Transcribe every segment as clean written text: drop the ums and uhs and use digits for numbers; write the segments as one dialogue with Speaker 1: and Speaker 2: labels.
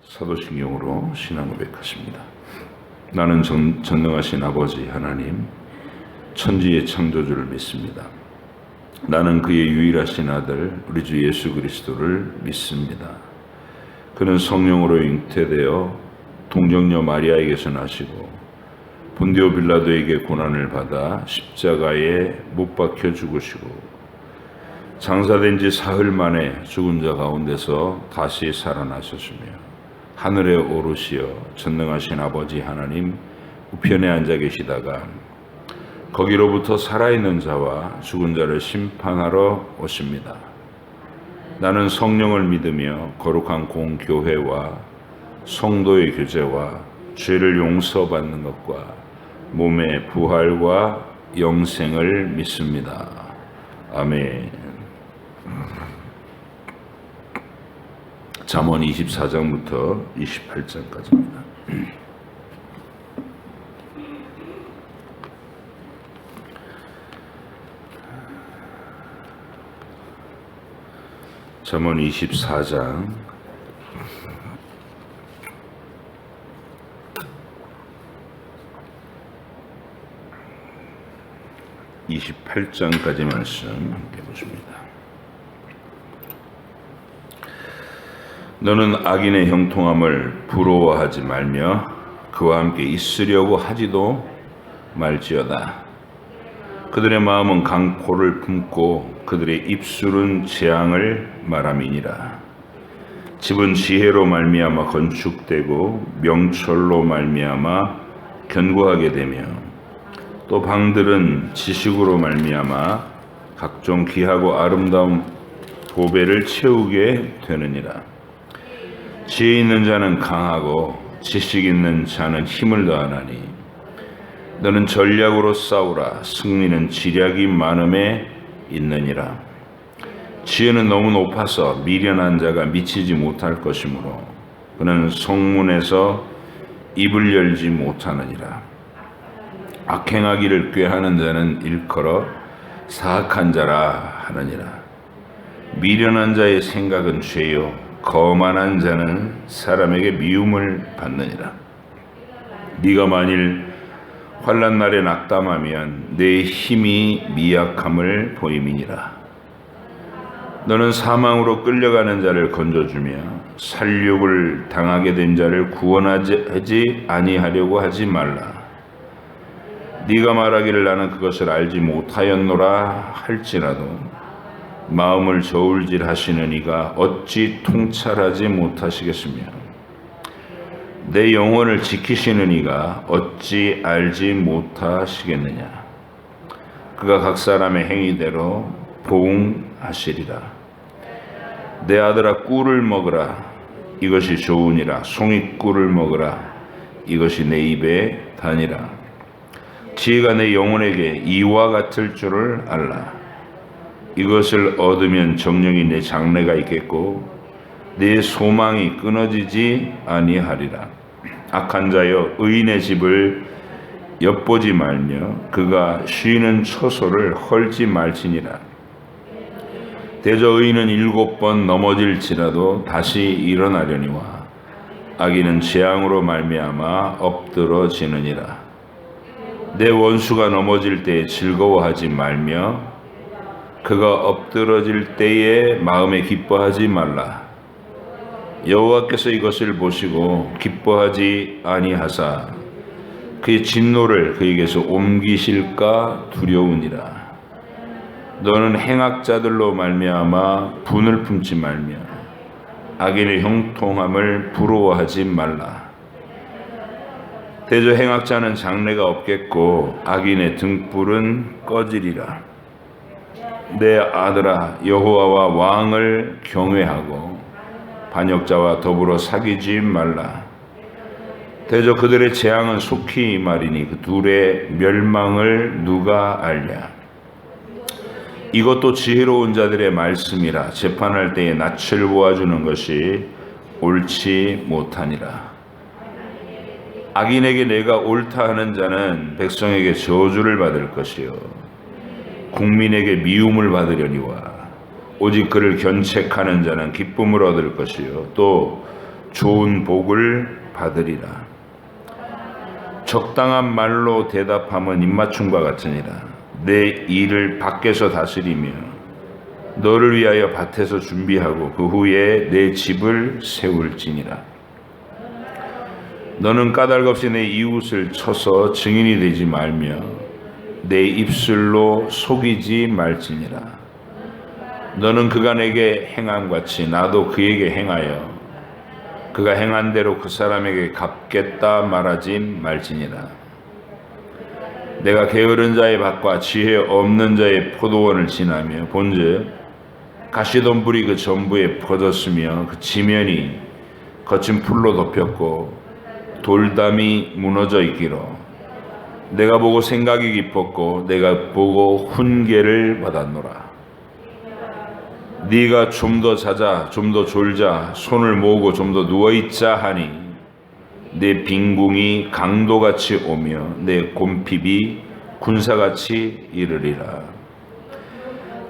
Speaker 1: 사도신경으로 신앙 고백하십니다. 나는 전능하신 아버지 하나님, 천지의 창조주를 믿습니다. 나는 그의 유일하신 아들 우리 주 예수 그리스도를 믿습니다. 그는 성령으로 잉태되어 동정녀 마리아에게서 나시고 본디오 빌라도에게 고난을 받아 십자가에 못 박혀 죽으시고 장사된 지 사흘 만에 죽은 자 가운데서 다시 살아나셨으며 하늘에 오르시어 전능하신 아버지 하나님 우편에 앉아 계시다가 거기로부터 살아있는 자와 죽은 자를 심판하러 오십니다. 나는 성령을 믿으며 거룩한 공교회와 성도의 교제와 죄를 용서받는 것과 몸의 부활과 영생을 믿습니다. 아멘. 잠언 24장부터 28장까지입니다. 잠언 24장 28장까지 말씀 함께 보십니다. 너는 악인의 형통함을 부러워하지 말며 그와 함께 있으려고 하지도 말지어다. 그들의 마음은 강포를 품고 그들의 입술은 재앙을 말함이니라. 집은 지혜로 말미암아 건축되고 명철로 말미암아 견고하게 되며 또 방들은 지식으로 말미암아 각종 귀하고 아름다운 보배를 채우게 되느니라. 지혜 있는 자는 강하고 지식 있는 자는 힘을 더하나니 너는 전략으로 싸우라. 승리는 지략이 많음에 있느니라. 지혜는 너무 높아서 미련한 자가 미치지 못할 것이므로 그는 성문에서 입을 열지 못하느니라. 악행하기를 꾀하는 자는 일컬어 사악한 자라 하느니라. 미련한 자의 생각은 죄요 거만한 자는 사람에게 미움을 받느니라. 네가 만일 환난 날에 낙담하면 내 힘이 미약함을 보임이니라. 너는 사망으로 끌려가는 자를 건져주며 살육을 당하게 된 자를 구원하지 아니하려고 하지 말라. 네가 말하기를 나는 그것을 알지 못하였노라 할지라도 마음을 저울질하시는 이가 어찌 통찰하지 못하시겠으며 내 영혼을 지키시는 이가 어찌 알지 못하시겠느냐. 그가 각 사람의 행위대로 보응하시리라. 내 아들아 꿀을 먹으라. 이것이 좋으니라. 송이꿀을 먹으라. 이것이 내 입에 다니라. 지혜가 내 영혼에게 이와 같을 줄을 알라. 이것을 얻으면 정령이 내 장래가 있겠고 내 소망이 끊어지지 아니하리라. 악한 자여 의인의 집을 엿보지 말며 그가 쉬는 처소를 헐지 말지니라. 대저 의인은 7번 넘어질지라도 다시 일어나려니와 악인은 재앙으로 말미암아 엎드러지느니라. 내 원수가 넘어질 때에 즐거워하지 말며 그가 엎드러질 때에 마음에 기뻐하지 말라. 여호와께서 이것을 보시고 기뻐하지 아니하사 그의 진노를 그에게서 옮기실까 두려우니라. 너는 행악자들로 말미암아 분을 품지 말며 악인의 형통함을 부러워하지 말라. 대저 행악자는 장래가 없겠고 악인의 등불은 꺼지리라. 내 아들아 여호와와 왕을 경외하고 반역자와 더불어 사귀지 말라. 대저 그들의 재앙은 속히 임하리니 그 둘의 멸망을 누가 알랴. 이것도 지혜로운 자들의 말씀이라. 재판할 때에 낯을 보아주는 것이 옳지 못하니라. 악인에게 내가 옳다 하는 자는 백성에게 저주를 받을 것이요 국민에게 미움을 받으려니와 오직 그를 견책하는 자는 기쁨을 얻을 것이요 또 좋은 복을 받으리라. 적당한 말로 대답함은 입맞춤과 같으니라. 내 일을 밖에서 다스리며 너를 위하여 밭에서 준비하고 그 후에 내 집을 세울지니라. 너는 까닭없이 내 이웃을 쳐서 증인이 되지 말며 내 입술로 속이지 말지니라. 너는 그가 내게 행한 같이 나도 그에게 행하여 그가 행한 대로 그 사람에게 갚겠다 말하지 말지니라. 내가 게으른 자의 밭과 지혜 없는 자의 포도원을 지나며 본즉 가시덤불이 그 전부에 퍼졌으며 그 지면이 거친 풀로 덮였고 돌담이 무너져 있기로 내가 보고 생각이 깊었고 내가 보고 훈계를 받았노라. 네가 좀 더 자자 좀 더 졸자 손을 모으고 좀 더 누워있자 하니 내 빈궁이 강도같이 오며 내 곰핍이 군사같이 이르리라.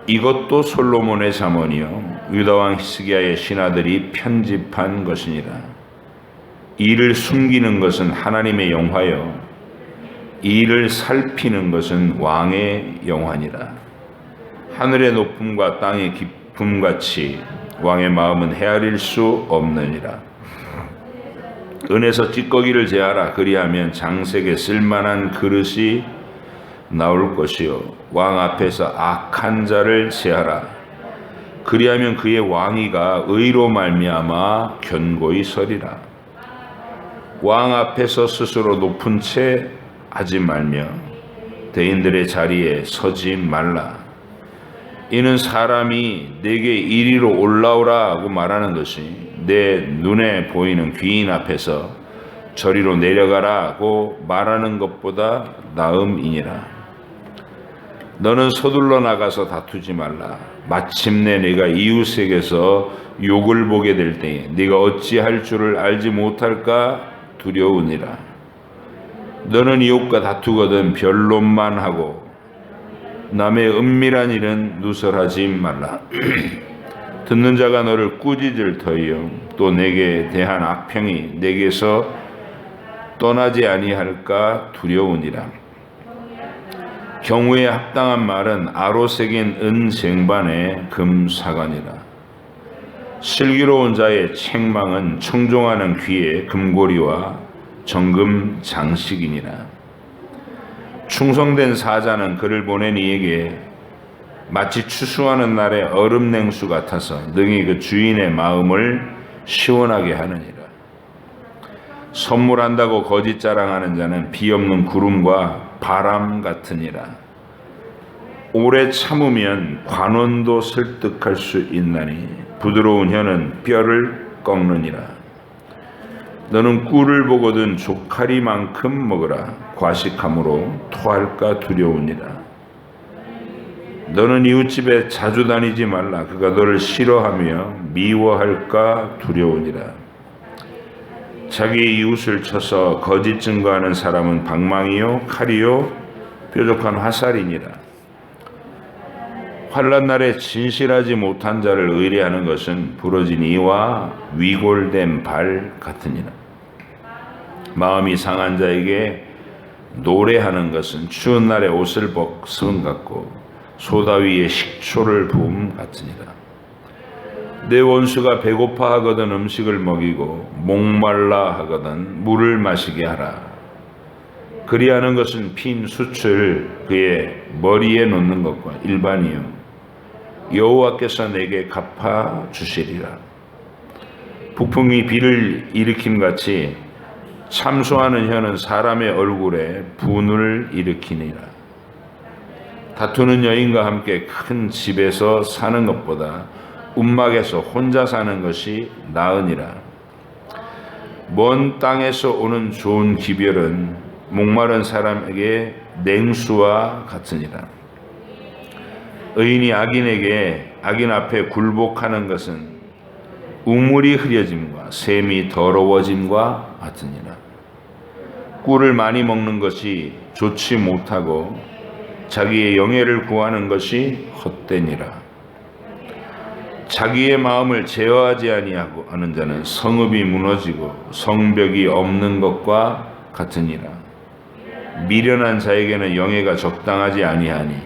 Speaker 1: 이것도 솔로몬의 잠언이요 유다왕 히스기야의 신하들이 편집한 것이니라. 이를 숨기는 것은 하나님의 영화요 이를 살피는 것은 왕의 영화니라. 하늘의 높음과 땅의 깊음같이 왕의 마음은 헤아릴 수 없느니라. 은에서 찌꺼기를 제하라. 그리하면 장색에 쓸만한 그릇이 나올 것이요 왕 앞에서 악한 자를 제하라. 그리하면 그의 왕위가 의로 말미암아 견고히 서리라. 왕 앞에서 스스로 높은 채 하지 말며 대인들의 자리에 서지 말라. 이는 사람이 내게 이리로 올라오라 하고 말하는 것이 내 눈에 보이는 귀인 앞에서 저리로 내려가라 하고 말하는 것보다 나음이니라. 너는 서둘러 나가서 다투지 말라. 마침내 네가 이웃에게서 욕을 보게 될 때에 네가 어찌할 줄을 알지 못할까 두려우니라. 너는 이웃과 다투거든 변론만 하고 남의 은밀한 일은 누설하지 말라. 듣는 자가 너를 꾸짖을 터이요 또 내게 대한 악평이 내게서 떠나지 아니할까 두려우니라. 경우에 합당한 말은 아로 새긴 은 쟁반에 금 사관이라. 슬기로운 자의 책망은 청종하는 귀에 금고리와 정금 장식이니라. 충성된 사자는 그를 보낸 이에게 마치 추수하는 날의 얼음 냉수 같아서 능히 그 주인의 마음을 시원하게 하느니라. 선물한다고 거짓 자랑하는 자는 비 없는 구름과 바람 같으니라. 오래 참으면 관원도 설득할 수 있나니 부드러운 혀는 뼈를 꺾느니라. 너는 꿀을 보거든 조카리만큼 먹으라. 과식함으로 토할까 두려우니라. 너는 이웃집에 자주 다니지 말라. 그가 너를 싫어하며 미워할까 두려우니라. 자기 이웃을 쳐서 거짓 증거하는 사람은 방망이요 칼이요 뾰족한 화살이니라. 환난 날에 진실하지 못한 자를 의뢰하는 것은 부러진 이와 위골된 발 같으니라. 마음이 상한 자에게 노래하는 것은 추운 날에 옷을 벗음 같고 소다 위에 식초를 부음 같으니라. 내 원수가 배고파 하거든 음식을 먹이고 목말라 하거든 물을 마시게 하라. 그리하는 것은 핀 숯을 그의 머리에 놓는 것과 일반이요 여호와께서 내게 갚아 주시리라. 북풍이 비를 일으킴같이 참소하는 혀는 사람의 얼굴에 분을 일으키니라. 다투는 여인과 함께 큰 집에서 사는 것보다 움막에서 혼자 사는 것이 나으니라. 먼 땅에서 오는 좋은 기별은 목마른 사람에게 냉수와 같으니라. 의인이 악인 앞에 굴복하는 것은 우물이 흐려짐과 샘이 더러워짐과 같으니라. 꿀을 많이 먹는 것이 좋지 못하고 자기의 영예를 구하는 것이 헛되니라. 자기의 마음을 제어하지 아니하고 하는 자는 성읍이 무너지고 성벽이 없는 것과 같으니라. 미련한 자에게는 영예가 적당하지 아니하니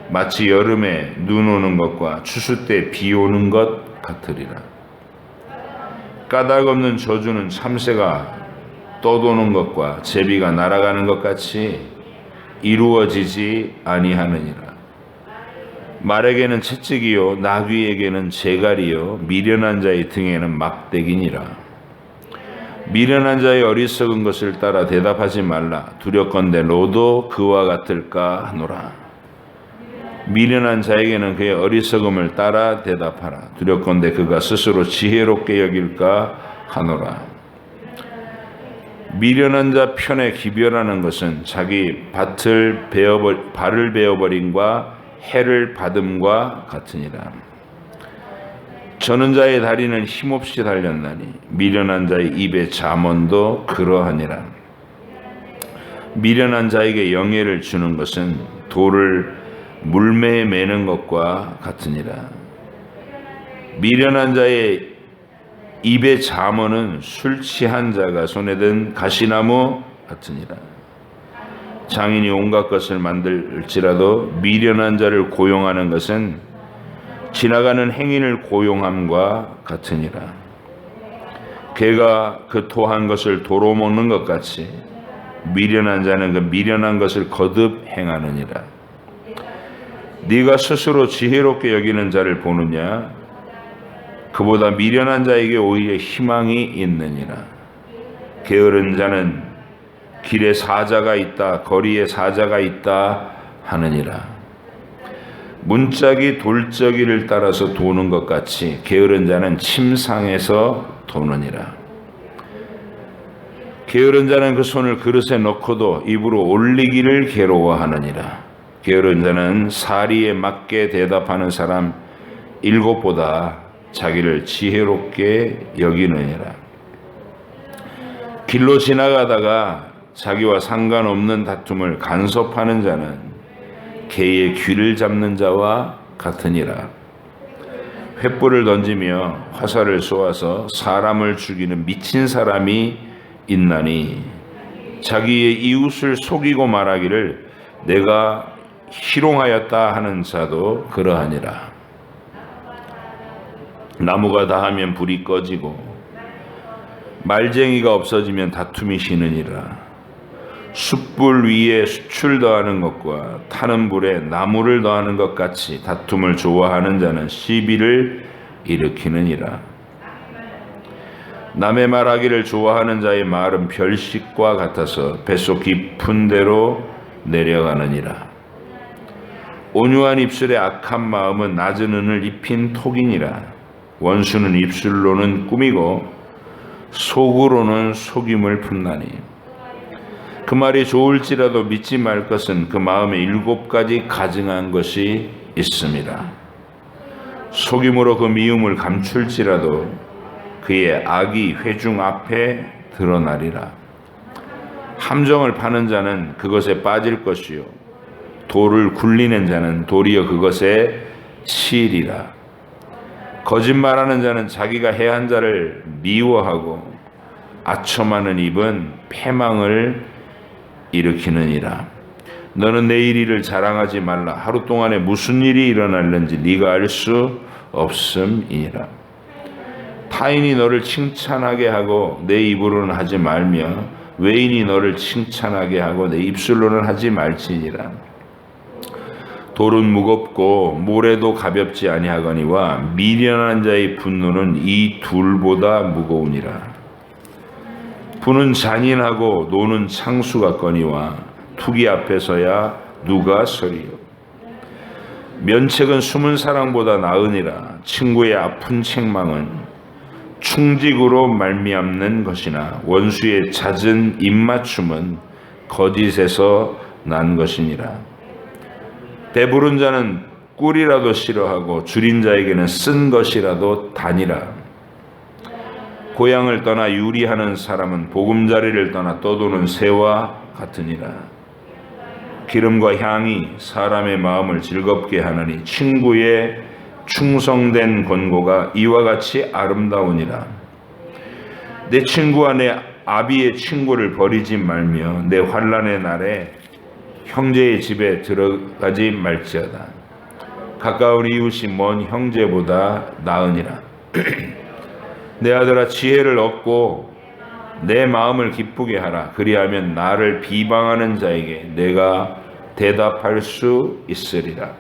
Speaker 1: 마치 여름에 눈 오는 것과 추수 때 비 오는 것 같으리라. 까닭 없는 저주는 참새가 떠도는 것과 제비가 날아가는 것 같이 이루어지지 아니하느니라. 말에게는 채찍이요 나귀에게는 재갈이요 미련한 자의 등에는 막대기니라. 미련한 자의 어리석은 것을 따라 대답하지 말라. 두렵건대 너도 그와 같을까 하노라. 미련한 자에게는 그의 어리석음을 따라 대답하라. 두렵건대 그가 스스로 지혜롭게 여길까 하노라. 미련한 자 편에 기별하는 것은 자기 발을 베어버림과 해를 받음과 같으니라. 저는 자의 다리는 힘없이 달렸나니 미련한 자의 입의 잠언도 그러하니라. 미련한 자에게 영예를 주는 것은 돌을 물매에 매는 것과 같으니라. 미련한 자의 입의 잠언은 술 취한 자가 손에 든 가시나무 같으니라. 장인이 온갖 것을 만들지라도 미련한 자를 고용하는 것은 지나가는 행인을 고용함과 같으니라. 개가 그 토한 것을 도로 먹는 것 같이 미련한 자는 그 미련한 것을 거듭 행하느니라. 네가 스스로 지혜롭게 여기는 자를 보느냐? 그보다 미련한 자에게 오히려 희망이 있느니라. 게으른 자는 길에 사자가 있다, 거리에 사자가 있다 하느니라. 문짝이 돌적이를 따라서 도는 것 같이 게으른 자는 침상에서 도느니라. 게으른 자는 그 손을 그릇에 넣고도 입으로 올리기를 괴로워하느니라. 게으른 자는 사리에 맞게 대답하는 사람 7보다 자기를 지혜롭게 여기느니라. 길로 지나가다가 자기와 상관없는 다툼을 간섭하는 자는 개의 귀를 잡는 자와 같으니라. 횃불을 던지며 화살을 쏘아서 사람을 죽이는 미친 사람이 있나니 자기의 이웃을 속이고 말하기를 내가 희롱하였다 하는 자도 그러하니라. 나무가 다하면 불이 꺼지고 말쟁이가 없어지면 다툼이 쉬느니라. 숯불 위에 수출 더하는 것과 타는 불에 나무를 더하는 것 같이 다툼을 좋아하는 자는 시비를 일으키느니라. 남의 말하기를 좋아하는 자의 말은 별식과 같아서 뱃속 깊은 데로 내려가느니라. 온유한 입술의 악한 마음은 낮은 은을 입힌 톡이니라. 원수는 입술로는 꾸미고 속으로는 속임을 품나니 그 말이 좋을지라도 믿지 말 것은 그 마음에 7가지 가증한 것이 있습니다. 속임으로 그 미움을 감출지라도 그의 악이 회중 앞에 드러나리라. 함정을 파는 자는 그것에 빠질 것이요 돌을 굴리는 자는 도리어 그것에 치이리라. 거짓말하는 자는 자기가 해한 자를 미워하고 아첨하는 입은 패망을 일으키느니라. 너는 내일 일을 자랑하지 말라. 하루 동안에 무슨 일이 일어날는지 네가 알 수 없음이니라. 타인이 너를 칭찬하게 하고 내 입으로는 하지 말며 외인이 너를 칭찬하게 하고 내 입술로는 하지 말지니라. 돌은 무겁고 모래도 가볍지 아니하거니와 미련한 자의 분노는 이 둘보다 무거우니라. 부는 잔인하고 노는 창수 같거니와 투기 앞에서야 누가 서리요. 면책은 숨은 사랑보다 나으니라. 친구의 아픈 책망은 충직으로 말미암는 것이나 원수의 잦은 입맞춤은 거짓에서 난 것이니라. 배부른 자는 꿀이라도 싫어하고 줄인 자에게는 쓴 것이라도 다니라. 고향을 떠나 유리하는 사람은 보금자리를 떠나 떠도는 새와 같으니라. 기름과 향이 사람의 마음을 즐겁게 하느니 친구의 충성된 권고가 이와 같이 아름다우니라. 내 친구와 내 아비의 친구를 버리지 말며 내 환난의 날에 형제의 집에 들어가지 말지어다. 가까운 이웃이 먼 형제보다 나으니라. 내 아들아, 지혜를 얻고 내 마음을 기쁘게 하라. 그리하면 나를 비방하는 자에게 내가 대답할 수 있으리라.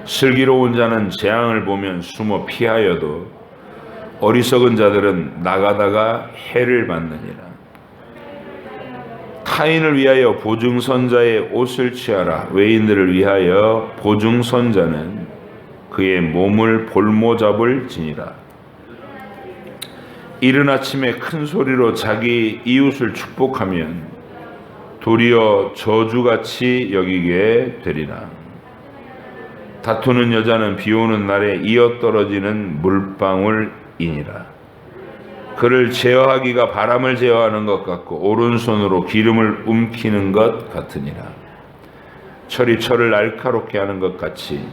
Speaker 1: 슬기로운 자는 재앙을 보면 숨어 피하여도 어리석은 자들은 나가다가 해를 받느니라. 타인을 위하여 보증선자의 옷을 취하라. 외인들을 위하여 보증선자는 그의 몸을 볼모잡을 지니라. 이른 아침에 큰 소리로 자기 이웃을 축복하면 도리어 저주같이 여기게 되리라. 다투는 여자는 비 오는 날에 이어떨어지는 물방울이니라. 그를 제어하기가 바람을 제어하는 것 같고 오른손으로 기름을 움키는 것 같으니라. 철이 철을 날카롭게 하는 것 같이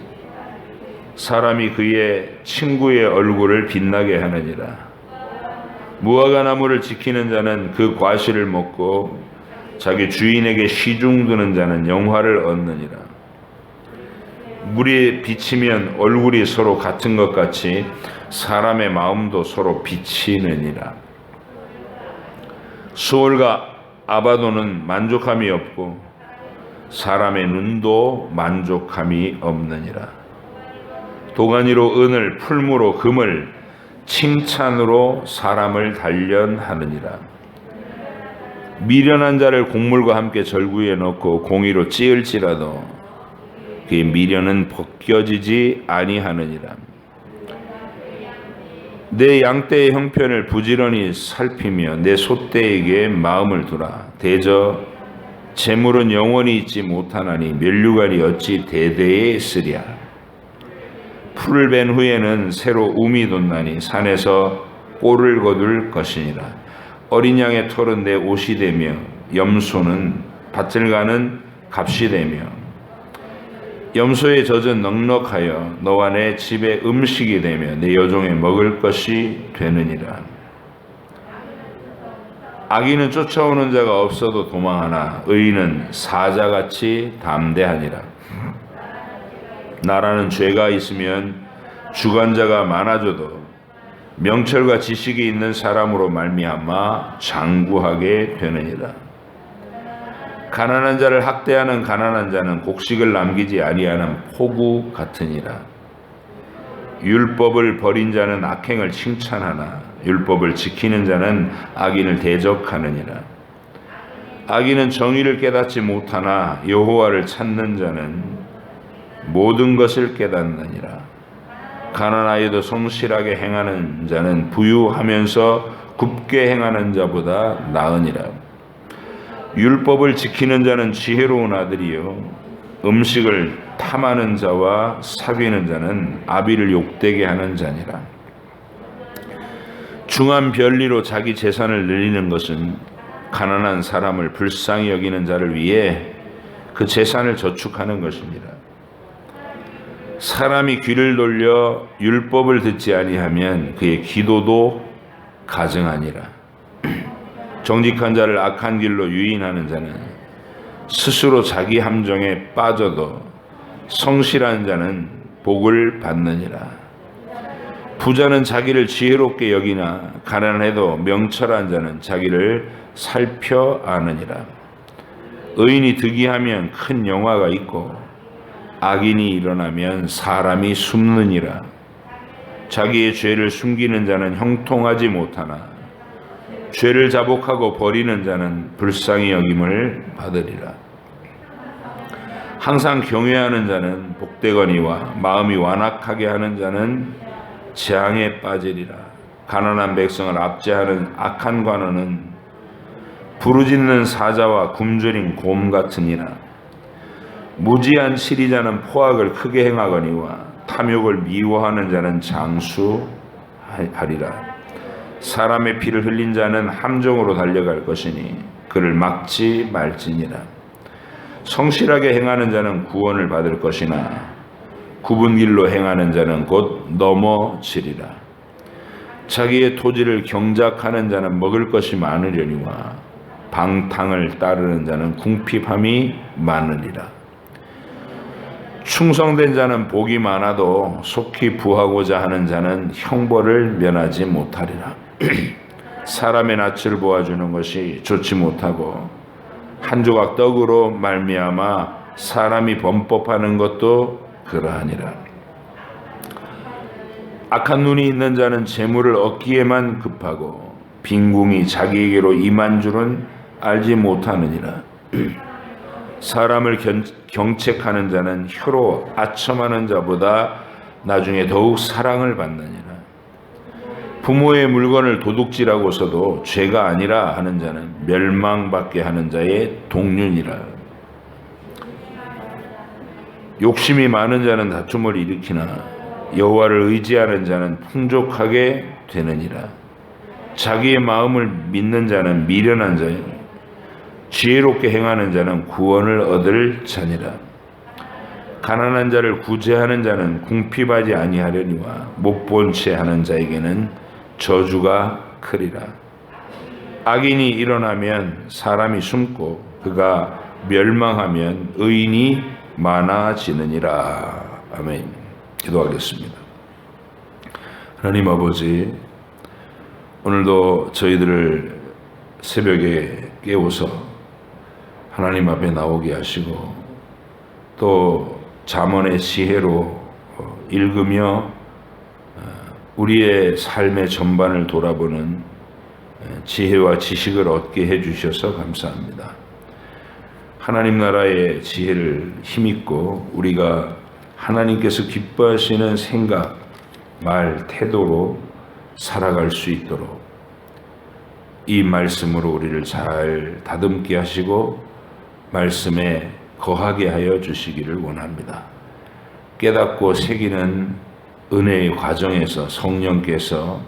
Speaker 1: 사람이 그의 친구의 얼굴을 빛나게 하느니라. 무화과 나무를 지키는 자는 그 과실을 먹고 자기 주인에게 시중 드는 자는 영화를 얻느니라. 물이 비치면 얼굴이 서로 같은 것 같이 사람의 마음도 서로 비치느니라. 수월과 아바도는 만족함이 없고 사람의 눈도 만족함이 없느니라. 도가니로 은을, 풀무로 금을, 칭찬으로 사람을 단련하느니라. 미련한 자를 곡물과 함께 절구에 넣고 공의로 찌을지라도 그의 미련은 벗겨지지 아니하느니라. 내 양떼의 형편을 부지런히 살피며 내 소떼에게 마음을 두라. 대저 재물은 영원히 있지 못하나니 면류관이 어찌 대대에 있으랴. 풀을 벤 후에는 새로 움이 돋나니 산에서 꼴을 거둘 것이니라. 어린 양의 털은 내 옷이 되며 염소는 밭을 가는 값이 되며 염소의 젖은 넉넉하여 너와 내 집의 음식이 되며 내 여종의 먹을 것이 되느니라. 악인은 쫓아오는 자가 없어도 도망하나 의인은 사자같이 담대하니라. 나라는 죄가 있으면 주관자가 많아져도 명철과 지식이 있는 사람으로 말미암아 장구하게 되느니라. 가난한 자를 학대하는 가난한 자는 곡식을 남기지 아니하는 포구 같으니라. 율법을 버린 자는 악행을 칭찬하나 율법을 지키는 자는 악인을 대적하느니라. 악인은 정의를 깨닫지 못하나 여호와를 찾는 자는 모든 것을 깨닫느니라. 가난하여도 성실하게 행하는 자는 부유하면서 굽게 행하는 자보다 나으니라. 율법을 지키는 자는 지혜로운 아들이요 음식을 탐하는 자와 사귀는 자는 아비를 욕되게 하는 자니라. 중한 별리로 자기 재산을 늘리는 것은 가난한 사람을 불쌍히 여기는 자를 위해 그 재산을 저축하는 것입니다. 사람이 귀를 돌려 율법을 듣지 아니하면 그의 기도도 가증하니라. 정직한 자를 악한 길로 유인하는 자는 스스로 자기 함정에 빠져도 성실한 자는 복을 받느니라. 부자는 자기를 지혜롭게 여기나 가난해도 명철한 자는 자기를 살펴 아느니라. 의인이 득이하면 큰 영화가 있고 악인이 일어나면 사람이 숨느니라. 자기의 죄를 숨기는 자는 형통하지 못하나 죄를 자복하고 버리는 자는 불쌍히 여김을 받으리라. 항상 경외하는 자는 복되거니와 마음이 완악하게 하는 자는 재앙에 빠지리라. 가난한 백성을 압제하는 악한 관원은 부르짖는 사자와 굶주린 곰 같으니라. 무지한 치리자는 포악을 크게 행하거니와 탐욕을 미워하는 자는 장수하리라. 사람의 피를 흘린 자는 함정으로 달려갈 것이니 그를 막지 말지니라. 성실하게 행하는 자는 구원을 받을 것이나 굽은 길로 행하는 자는 곧 넘어지리라. 자기의 토지를 경작하는 자는 먹을 것이 많으려니와 방탕을 따르는 자는 궁핍함이 많으리라. 충성된 자는 복이 많아도 속히 부하고자 하는 자는 형벌을 면하지 못하리라. 사람의 낯을 보아주는 것이 좋지 못하고 한 조각 떡으로 말미암아 사람이 범법하는 것도 그러하니라. 악한 눈이 있는 자는 재물을 얻기에만 급하고 빈궁이 자기에게로 임한 줄은 알지 못하느니라. 사람을 경책하는 자는 혀로 아첨하는 자보다 나중에 더욱 사랑을 받느니라. 부모의 물건을 도둑질하고서도 죄가 아니라 하는 자는 멸망받게 하는 자의 동륜이라. 욕심이 많은 자는 다툼을 일으키나 여호와를 의지하는 자는 풍족하게 되느니라. 자기의 마음을 믿는 자는 미련한 자요 지혜롭게 행하는 자는 구원을 얻을 자니라. 가난한 자를 구제하는 자는 궁핍하지 아니하려니와 못 본 채 하는 자에게는 저주가 크리라. 악인이 일어나면 사람이 숨고 그가 멸망하면 의인이 많아지느니라. 아멘. 기도하겠습니다. 하나님 아버지, 오늘도 저희들을 새벽에 깨워서 하나님 앞에 나오게 하시고 또 잠언의 지혜로 읽으며 우리의 삶의 전반을 돌아보는 지혜와 지식을 얻게 해주셔서 감사합니다. 하나님 나라의 지혜를 힘입고 우리가 하나님께서 기뻐하시는 생각, 말, 태도로 살아갈 수 있도록 이 말씀으로 우리를 잘 다듬게 하시고 말씀에 거하게 하여 주시기를 원합니다. 깨닫고 새기는 은혜의 과정에서 성령께서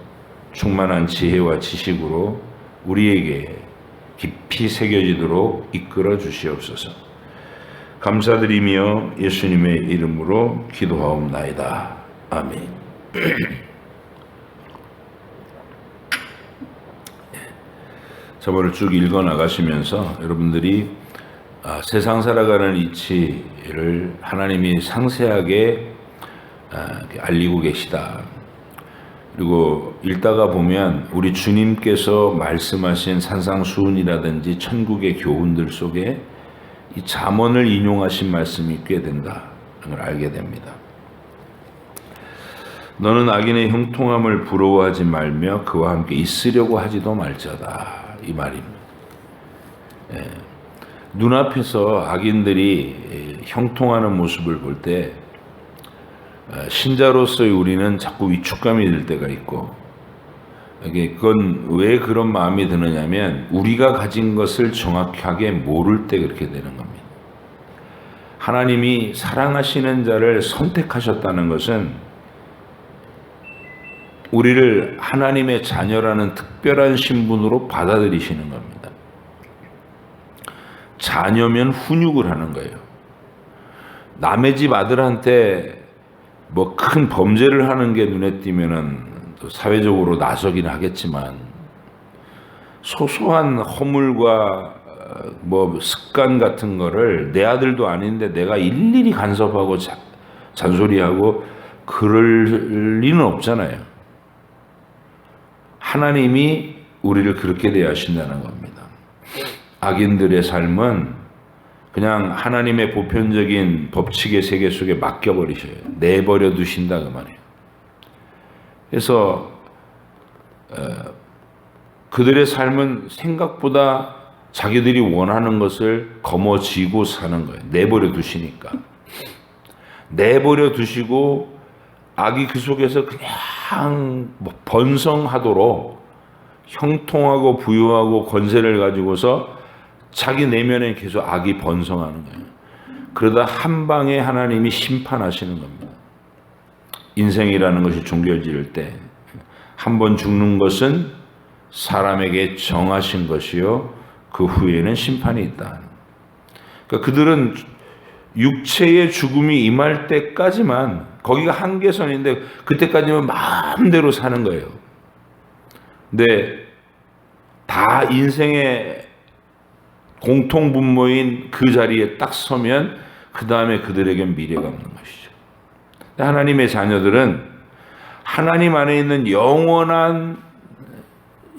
Speaker 1: 충만한 지혜와 지식으로 우리에게 깊이 새겨지도록 이끌어 주시옵소서. 감사드리며 예수님의 이름으로 기도하옵나이다. 아멘. 저번을 쭉 읽어 나가시면서 여러분들이 세상 살아가는 이치를 하나님이 상세하게 알리고 계시다. 그리고 읽다가 보면 우리 주님께서 말씀하신 산상수훈이라든지 천국의 교훈들 속에 이 잠언을 인용하신 말씀이 꽤 된다는 걸 알게 됩니다. 너는 악인의 형통함을 부러워하지 말며 그와 함께 있으려고 하지도 말자다. 이 말입니다. 눈앞에서 악인들이 형통하는 모습을 볼 때 신자로서의 우리는 자꾸 위축감이 들 때가 있고, 그건 왜 그런 마음이 드느냐면 우리가 가진 것을 정확하게 모를 때 그렇게 되는 겁니다. 하나님이 사랑하시는 자를 선택하셨다는 것은 우리를 하나님의 자녀라는 특별한 신분으로 받아들이시는 겁니다. 자녀면 훈육을 하는 거예요. 남의 집 아들한테 뭐 큰 범죄를 하는 게 눈에 띄면은 또 사회적으로 나서긴 하겠지만 소소한 허물과 뭐 습관 같은 거를 내 아들도 아닌데 내가 일일이 간섭하고 잔소리하고 그럴 리는 없잖아요. 하나님이 우리를 그렇게 대하신다는 겁니다. 악인들의 삶은 그냥 하나님의 보편적인 법칙의 세계 속에 맡겨버리셔요. 내버려 두신다 그 말이에요. 그래서 그들의 삶은 생각보다 자기들이 원하는 것을 거머쥐고 사는 거예요. 내버려 두시니까. 내버려 두시고 악이 그 속에서 그냥 번성하도록 형통하고 부유하고 권세를 가지고서 자기 내면에 계속 악이 번성하는 거예요. 그러다 한 방에 하나님이 심판하시는 겁니다. 인생이라는 것이 종결지을 때 한 번 죽는 것은 사람에게 정하신 것이요 그 후에는 심판이 있다. 그러니까 그들은 육체의 죽음이 임할 때까지만, 거기가 한계선인데 그때까지만 마음대로 사는 거예요. 근데 다 인생의 공통분모인 그 자리에 딱 서면 그 다음에 그들에겐 미래가 없는 것이죠. 하나님의 자녀들은 하나님 안에 있는 영원한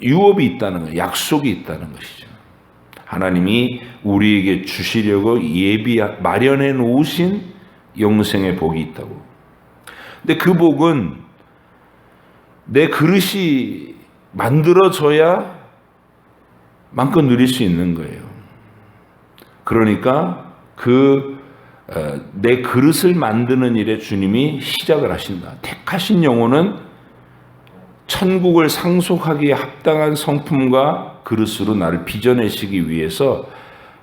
Speaker 1: 유업이 있다는 거예요. 약속이 있다는 것이죠. 하나님이 우리에게 주시려고 마련해 놓으신 영생의 복이 있다고. 근데 그 복은 내 그릇이 만들어져야 마음껏 누릴 수 있는 거예요. 그러니까 내 그릇을 만드는 일에 주님이 시작을 하신다. 택하신 영혼은 천국을 상속하기에 합당한 성품과 그릇으로 나를 빚어내시기 위해서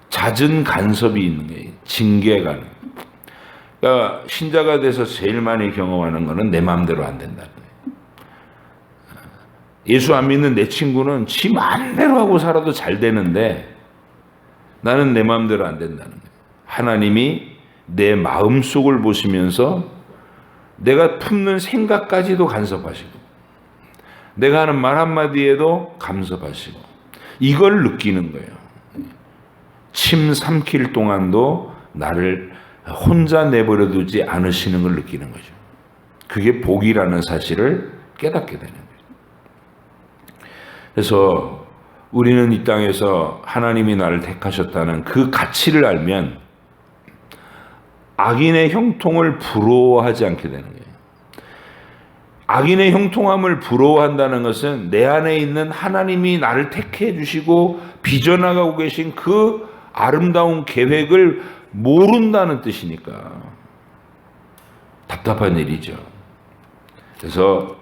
Speaker 1: 잦은 간섭이 있는 거예요. 징계가. 그러니까 신자가 돼서 제일 많이 경험하는 것은 내 마음대로 안 된다는 거예요. 예수 안 믿는 내 친구는 지 마음대로 하고 살아도 잘 되는데 나는 내 마음대로 안 된다는 거예요. 하나님이 내 마음속을 보시면서 내가 품는 생각까지도 간섭하시고 내가 하는 말 한마디에도 간섭하시고 이걸 느끼는 거예요. 침 삼킬 동안도 나를 혼자 내버려 두지 않으시는 걸 느끼는 거죠. 그게 복이라는 사실을 깨닫게 되는 거예요. 그래서 우리는 이 땅에서 하나님이 나를 택하셨다는 그 가치를 알면 악인의 형통을 부러워하지 않게 되는 거예요. 악인의 형통함을 부러워한다는 것은 내 안에 있는 하나님이 나를 택해 주시고 빚어나가고 계신 그 아름다운 계획을 모른다는 뜻이니까 답답한 일이죠. 그래서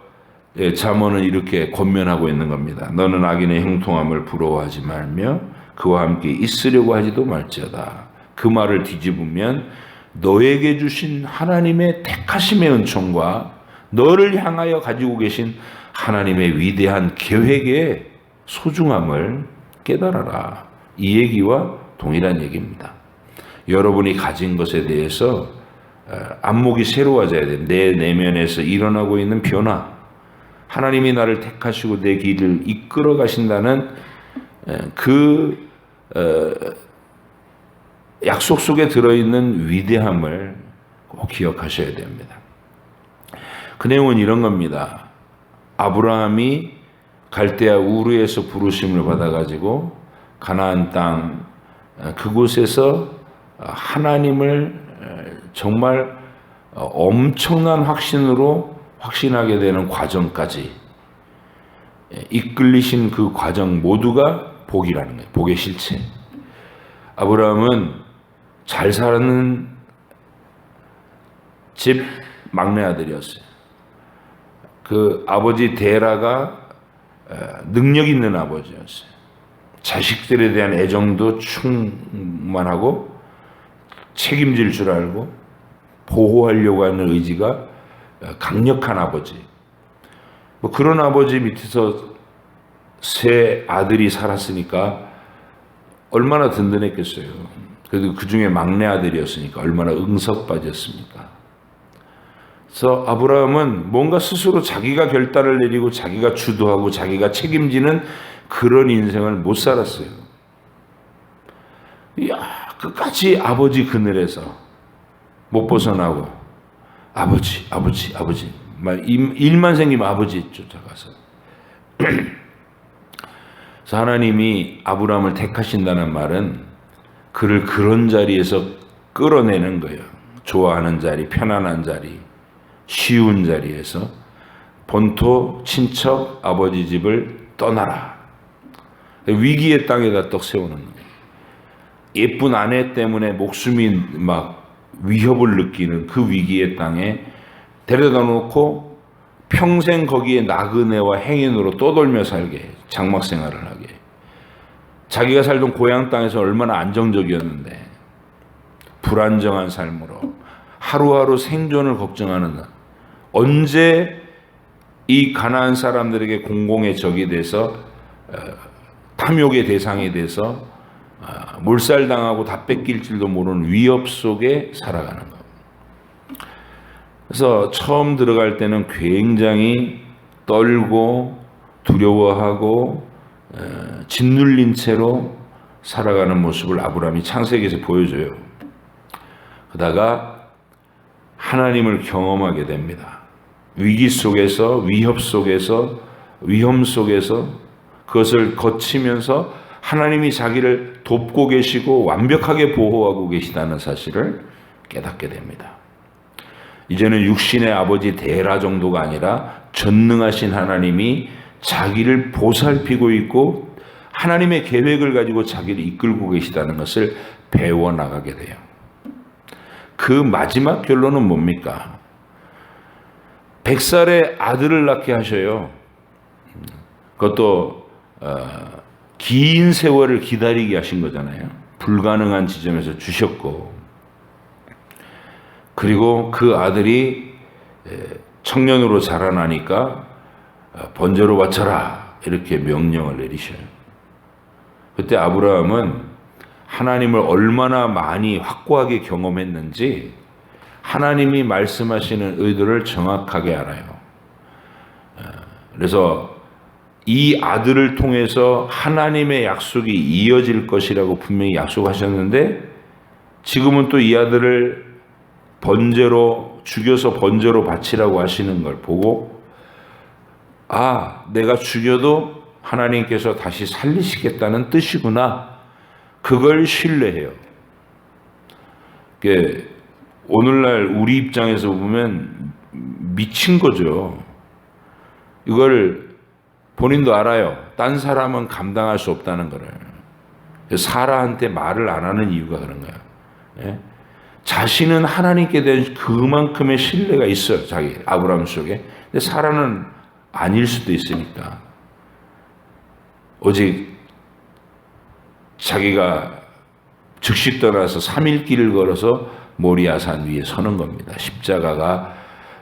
Speaker 1: 잠언은 이렇게 권면하고 있는 겁니다. 너는 악인의 형통함을 부러워하지 말며 그와 함께 있으려고 하지도 말지어다. 그 말을 뒤집으면 너에게 주신 하나님의 택하심의 은총과 너를 향하여 가지고 계신 하나님의 위대한 계획의 소중함을 깨달아라. 이 얘기와 동일한 얘기입니다. 여러분이 가진 것에 대해서 안목이 새로워져야 돼요. 내 내면에서 일어나고 있는 변화, 하나님이 나를 택하시고 내 길을 이끌어 가신다는 그 약속 속에 들어있는 위대함을 꼭 기억하셔야 됩니다. 그 내용은 이런 겁니다. 아브라함이 갈대아 우르에서 부르심을 받아가지고 가나안 땅 그곳에서 하나님을 정말 엄청난 확신으로 확신하게 되는 과정까지 이끌리신 그 과정 모두가 복이라는 거예요. 복의 실체. 아브라함은 잘 사는 집 막내 아들이었어요. 그 아버지 데라가 능력 있는 아버지였어요. 자식들에 대한 애정도 충만하고 책임질 줄 알고 보호하려고 하는 의지가 강력한 아버지. 뭐 그런 아버지 밑에서 세 아들이 살았으니까 얼마나 든든했겠어요. 그래도 그 중에 막내 아들이었으니까 얼마나 응석빠졌습니까. 그래서 아브라함은 뭔가 스스로 자기가 결단을 내리고 자기가 주도하고 자기가 책임지는 그런 인생을 못 살았어요. 끝까지 아버지 그늘에서 못 벗어나고 아버지 일만 생기면 아버지 쫓아가서 그래서 하나님이 아브라함을 택하신다는 말은 그를 그런 자리에서 끌어내는 거예요. 좋아하는 자리, 편안한 자리, 쉬운 자리에서 본토, 친척, 아버지 집을 떠나라. 위기의 땅에다 떡 세우는 거예요. 예쁜 아내 때문에 목숨이 막 위협을 느끼는 그 위기의 땅에 데려다 놓고 평생 거기에 나그네와 행인으로 떠돌며 살게, 장막 생활을 하게. 자기가 살던 고향 땅에서 얼마나 안정적이었는데 불안정한 삶으로 하루하루 생존을 걱정하는, 언제 이 가나안 사람들에게 공공의 적이 돼서 탐욕의 대상이 돼서 몰살당하고 다 뺏길 줄도 모르는 위협 속에 살아가는 것. 그래서 처음 들어갈 때는 굉장히 떨고 두려워하고 짓눌린 채로 살아가는 모습을 아브라함이 창세기에서 보여줘요. 그러다가 하나님을 경험하게 됩니다. 위기 속에서, 위협 속에서, 위험 속에서 그것을 거치면서 하나님이 자기를 돕고 계시고 완벽하게 보호하고 계시다는 사실을 깨닫게 됩니다. 이제는 육신의 아버지 데라 정도가 아니라 전능하신 하나님이 자기를 보살피고 있고 하나님의 계획을 가지고 자기를 이끌고 계시다는 것을 배워나가게 돼요. 그 마지막 결론은 뭡니까? 100살의 아들을 낳게 하셔요. 그것도 긴 세월을 기다리게 하신 거잖아요. 불가능한 지점에서 주셨고, 그리고 그 아들이 청년으로 자라나니까 번제로 바쳐라 이렇게 명령을 내리셔요. 그때 아브라함은 하나님을 얼마나 많이 확고하게 경험했는지 하나님이 말씀하시는 의도를 정확하게 알아요. 그래서 이 아들을 통해서 하나님의 약속이 이어질 것이라고 분명히 약속하셨는데 지금은 또 이 아들을 번제로 죽여서 번제로 바치라고 하시는 걸 보고 내가 죽여도 하나님께서 다시 살리시겠다는 뜻이구나. 그걸 신뢰해요. 오늘날 우리 입장에서 보면 미친 거죠. 이걸 본인도 알아요. 딴 사람은 감당할 수 없다는 거를. 사라한테 말을 안 하는 이유가 그런 거야. 예? 자신은 하나님께 대한 그만큼의 신뢰가 있어요. 자기 아브라함 속에. 근데 사라는 아닐 수도 있으니까. 오직 자기가 즉시 떠나서 3일 길을 걸어서 모리아산 위에 서는 겁니다. 십자가가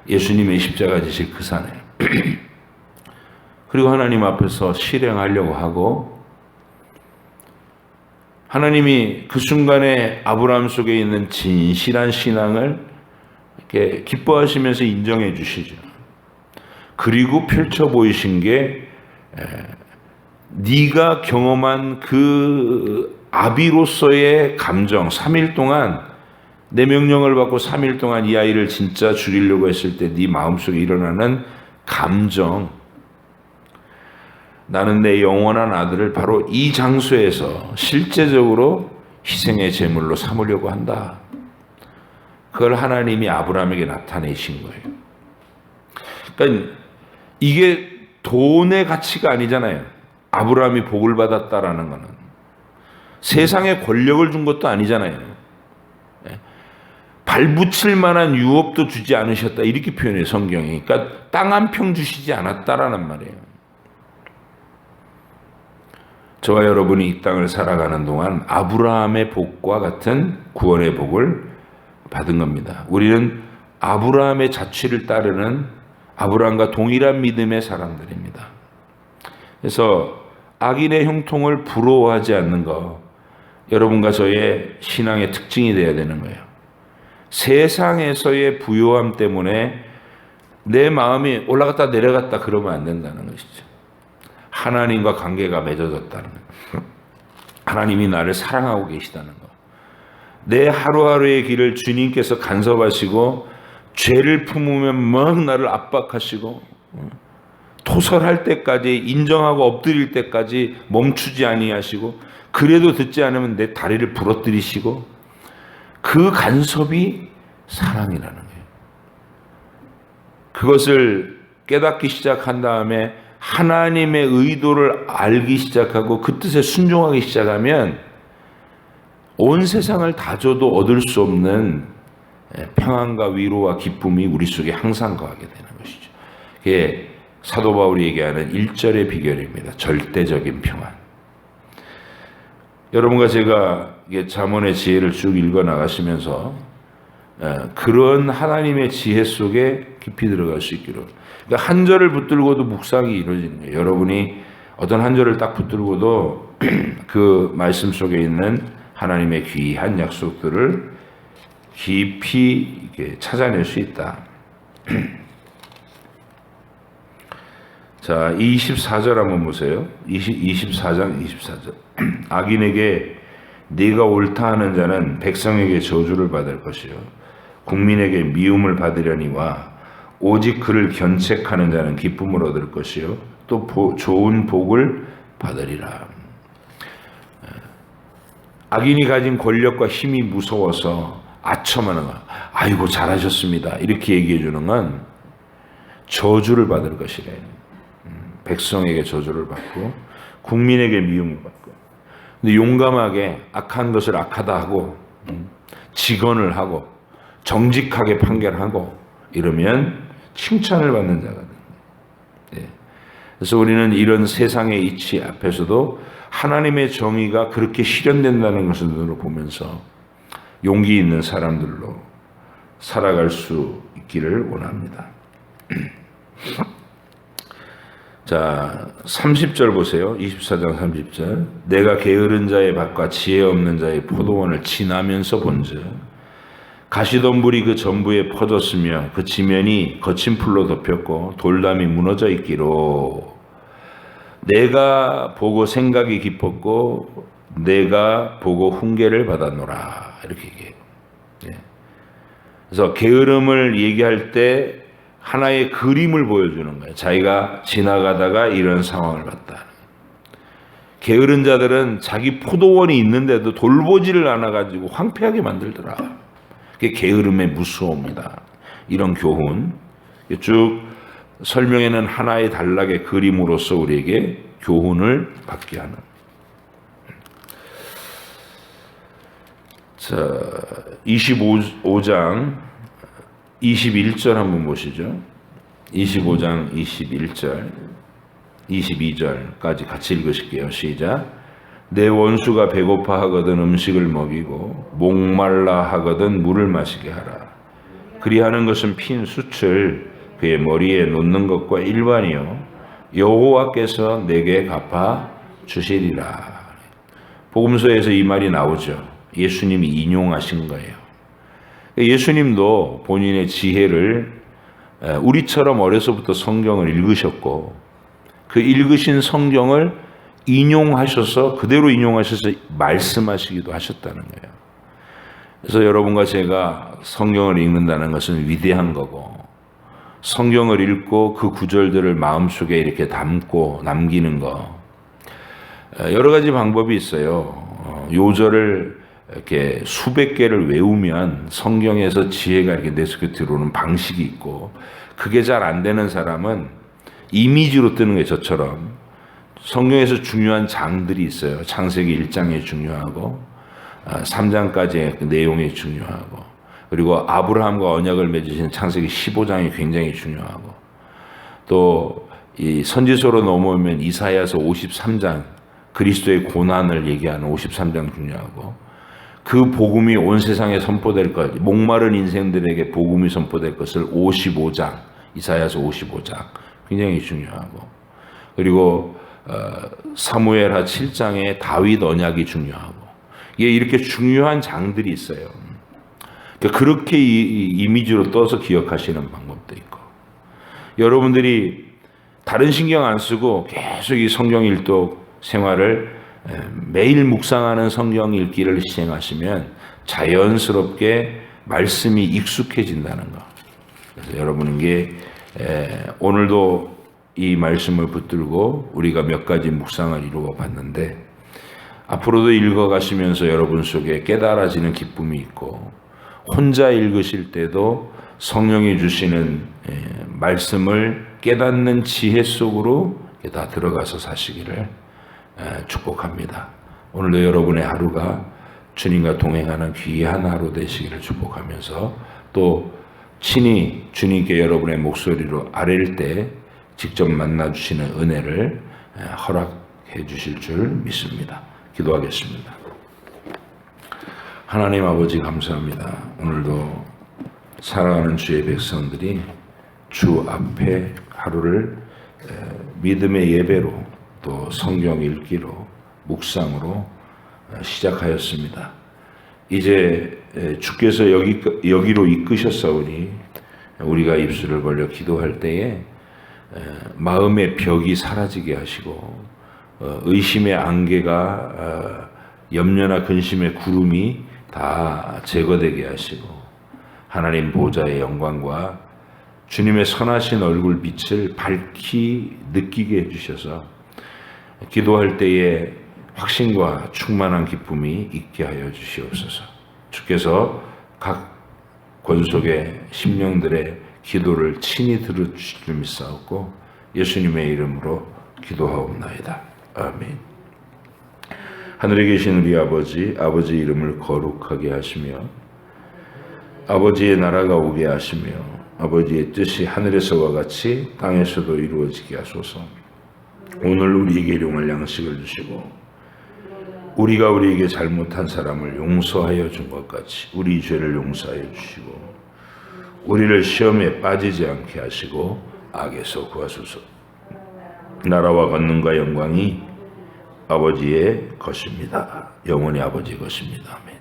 Speaker 1: 예수님의 십자가 지실 그 산에. 그리고 하나님 앞에서 실행하려고 하고 하나님이 그 순간에 아브라함 속에 있는 진실한 신앙을 이렇게 기뻐하시면서 인정해 주시죠. 그리고 펼쳐 보이신 게 네가 경험한 그 아비로서의 감정, 3일 동안 내 명령을 받고 3일 동안 이 아이를 진짜 죽이려고 했을 때 네 마음속에 일어나는 감정, 나는 내 영원한 아들을 바로 이 장소에서 실제적으로 희생의 제물로 삼으려고 한다. 그걸 하나님이 아브라함에게 나타내신 거예요. 그러니까 이게 돈의 가치가 아니잖아요. 아브라함이 복을 받았다라는 거는 세상에 권력을 준 것도 아니잖아요. 발붙일 만한 유업도 주지 않으셨다 이렇게 표현해요, 성경이. 그러니까 땅 한 평 주시지 않았다라는 말이에요. 저와 여러분이 이 땅을 살아가는 동안 아브라함의 복과 같은 구원의 복을 받은 겁니다. 우리는 아브라함의 자취를 따르는 아브라함과 동일한 믿음의 사람들입니다. 그래서 악인의 형통을 부러워하지 않는 것, 여러분과 저의 신앙의 특징이 되어야 되는 거예요. 세상에서의 부요함 때문에 내 마음이 올라갔다 내려갔다 그러면 안 된다는 것이죠. 하나님과 관계가 맺어졌다는 것. 하나님이 나를 사랑하고 계시다는 것. 내 하루하루의 길을 주님께서 간섭하시고 죄를 품으면 막 나를 압박하시고 토설할 때까지 인정하고 엎드릴 때까지 멈추지 아니하시고 그래도 듣지 않으면 내 다리를 부러뜨리시고 그 간섭이 사랑이라는 거예요. 그것을 깨닫기 시작한 다음에 하나님의 의도를 알기 시작하고 그 뜻에 순종하기 시작하면 온 세상을 다 줘도 얻을 수 없는 평안과 위로와 기쁨이 우리 속에 항상 거하게 되는 것이죠. 그게 사도 바울이 얘기하는 1절의 비결입니다. 절대적인 평안. 여러분과 제가 잠언의 지혜를 쭉 읽어 나가시면서 그런 하나님의 지혜 속에 깊이 들어갈 수 있기로. 그러니까 한 절을 붙들고도 묵상이 이루어지는 거예요. 여러분이 어떤 한 절을 딱 붙들고도 그 말씀 속에 있는 하나님의 귀한 약속들을 깊이 찾아낼 수 있다. 자, 24절 한번 보세요. 24장 24절. 악인에게 네가 옳다 하는 자는 백성에게 저주를 받을 것이요 국민에게 미움을 받으려니와 오직 그를 견책하는 자는 기쁨을 얻을 것이요 또 좋은 복을 받으리라. 악인이 가진 권력과 힘이 무서워서 아첨하는 것, 아이고 잘하셨습니다 이렇게 얘기해 주는 건 저주를 받을 것이래. 백성에게 저주를 받고 국민에게 미움을 받고. 근데 용감하게 악한 것을 악하다 하고 직언을 하고 정직하게 판결하고 이러면 칭찬을 받는 자거든요. 예. 그래서 우리는 이런 세상의 이치 앞에서도 하나님의 정의가 그렇게 실현된다는 것을 눈으로 보면서 용기 있는 사람들로 살아갈 수 있기를 원합니다. 자, 30절 보세요. 24장 30절. 내가 게으른 자의 밭과 지혜 없는 자의 포도원을 지나면서 본즉 가시덤불이 그 전부에 퍼졌으며 그 지면이 거친 풀로 덮였고 돌담이 무너져 있기로 내가 보고 생각이 깊었고 내가 보고 훈계를 받았노라 이렇게 얘기해요. 그래서 게으름을 얘기할 때 하나의 그림을 보여주는 거예요. 자기가 지나가다가 이런 상황을 봤다. 게으른 자들은 자기 포도원이 있는데도 돌보지를 않아가지고 황폐하게 만들더라. 그게 게으름의 무서움이다. 이런 교훈 쭉 설명에는 하나의 단락의 그림으로서 우리에게 교훈을 받게 하는. 자, 25장 21절 한번 보시죠. 25장 21절 22절까지 같이 읽으실게요. 시작. 내 원수가 배고파 하거든 음식을 먹이고 목말라 하거든 물을 마시게 하라. 그리하는 것은 핀 숯을 그의 머리에 놓는 것과 일반이요 여호와께서 내게 갚아 주시리라. 복음서에서 이 말이 나오죠. 예수님이 인용하신 거예요. 예수님도 본인의 지혜를 우리처럼 어려서부터 성경을 읽으셨고 그 읽으신 성경을 인용하셔서 그대로 인용하셔서 말씀하시기도 하셨다는 거예요. 그래서 여러분과 제가 성경을 읽는다는 것은 위대한 거고 성경을 읽고 그 구절들을 마음속에 이렇게 담고 남기는 거 여러 가지 방법이 있어요. 요절을 이렇게 수백 개를 외우면 성경에서 지혜가 이렇게 내 속에 들어오는 방식이 있고 그게 잘 안 되는 사람은 이미지로 뜨는 게 저처럼 성경에서 중요한 장들이 있어요. 창세기 1장에 중요하고 3장까지의 내용이 중요하고 그리고 아브라함과 언약을 맺으신 창세기 15장이 굉장히 중요하고 또 이 선지서로 넘어오면 이사야서 53장 그리스도의 고난을 얘기하는 53장 중요하고 그 복음이 온 세상에 선포될 것, 목마른 인생들에게 복음이 선포될 것을 55장, 이사야서 55장 굉장히 중요하고 그리고 사무엘하 7장에 다윗 언약이 중요하고 이게 이렇게 중요한 장들이 있어요. 그렇게 이미지로 떠서 기억하시는 방법도 있고 여러분들이 다른 신경 안 쓰고 계속 이 성경 일독 생활을 매일 묵상하는 성경 읽기를 시행하시면 자연스럽게 말씀이 익숙해진다는 것. 그래서 여러분에게 오늘도 이 말씀을 붙들고 우리가 몇 가지 묵상을 이루어 봤는데 앞으로도 읽어가시면서 여러분 속에 깨달아지는 기쁨이 있고 혼자 읽으실 때도 성령이 주시는 말씀을 깨닫는 지혜 속으로 다 들어가서 사시기를 축복합니다. 오늘도 여러분의 하루가 주님과 동행하는 귀한 하루 되시기를 축복하면서 또 친히 주님께 여러분의 목소리로 아뢰일 때 직접 만나주시는 은혜를 허락해 주실 줄 믿습니다. 기도하겠습니다. 하나님 아버지 감사합니다. 오늘도 사랑하는 주의 백성들이 주 앞에 하루를 믿음의 예배로 또 성경 읽기로 묵상으로 시작하였습니다. 이제 주께서 여기로 이끄셨사오니 우리가 입술을 벌려 기도할 때에 마음의 벽이 사라지게 하시고 의심의 안개가 염려나 근심의 구름이 다 제거되게 하시고 하나님 보좌의 영광과 주님의 선하신 얼굴 빛을 밝히 느끼게 해주셔서 기도할 때에 확신과 충만한 기쁨이 있게 하여 주시옵소서. 주께서 각 권속의 심령들의 기도를 친히 들어주실 줄 믿사옵고 예수님의 이름으로 기도하옵나이다. 아멘. 하늘에 계신 우리 아버지, 아버지 이름을 거룩하게 하시며 아버지의 나라가 오게 하시며 아버지의 뜻이 하늘에서와 같이 땅에서도 이루어지게 하소서. 오늘 우리에게 일용할 양식을 주시고 우리가 우리에게 잘못한 사람을 용서하여 준 것 같이 우리 죄를 용서하여 주시고 우리를 시험에 빠지지 않게 하시고 악에서 구하소서. 나라와 권능과 영광이 아버지의 것입니다. 영원히 아버지의 것입니다. 아멘.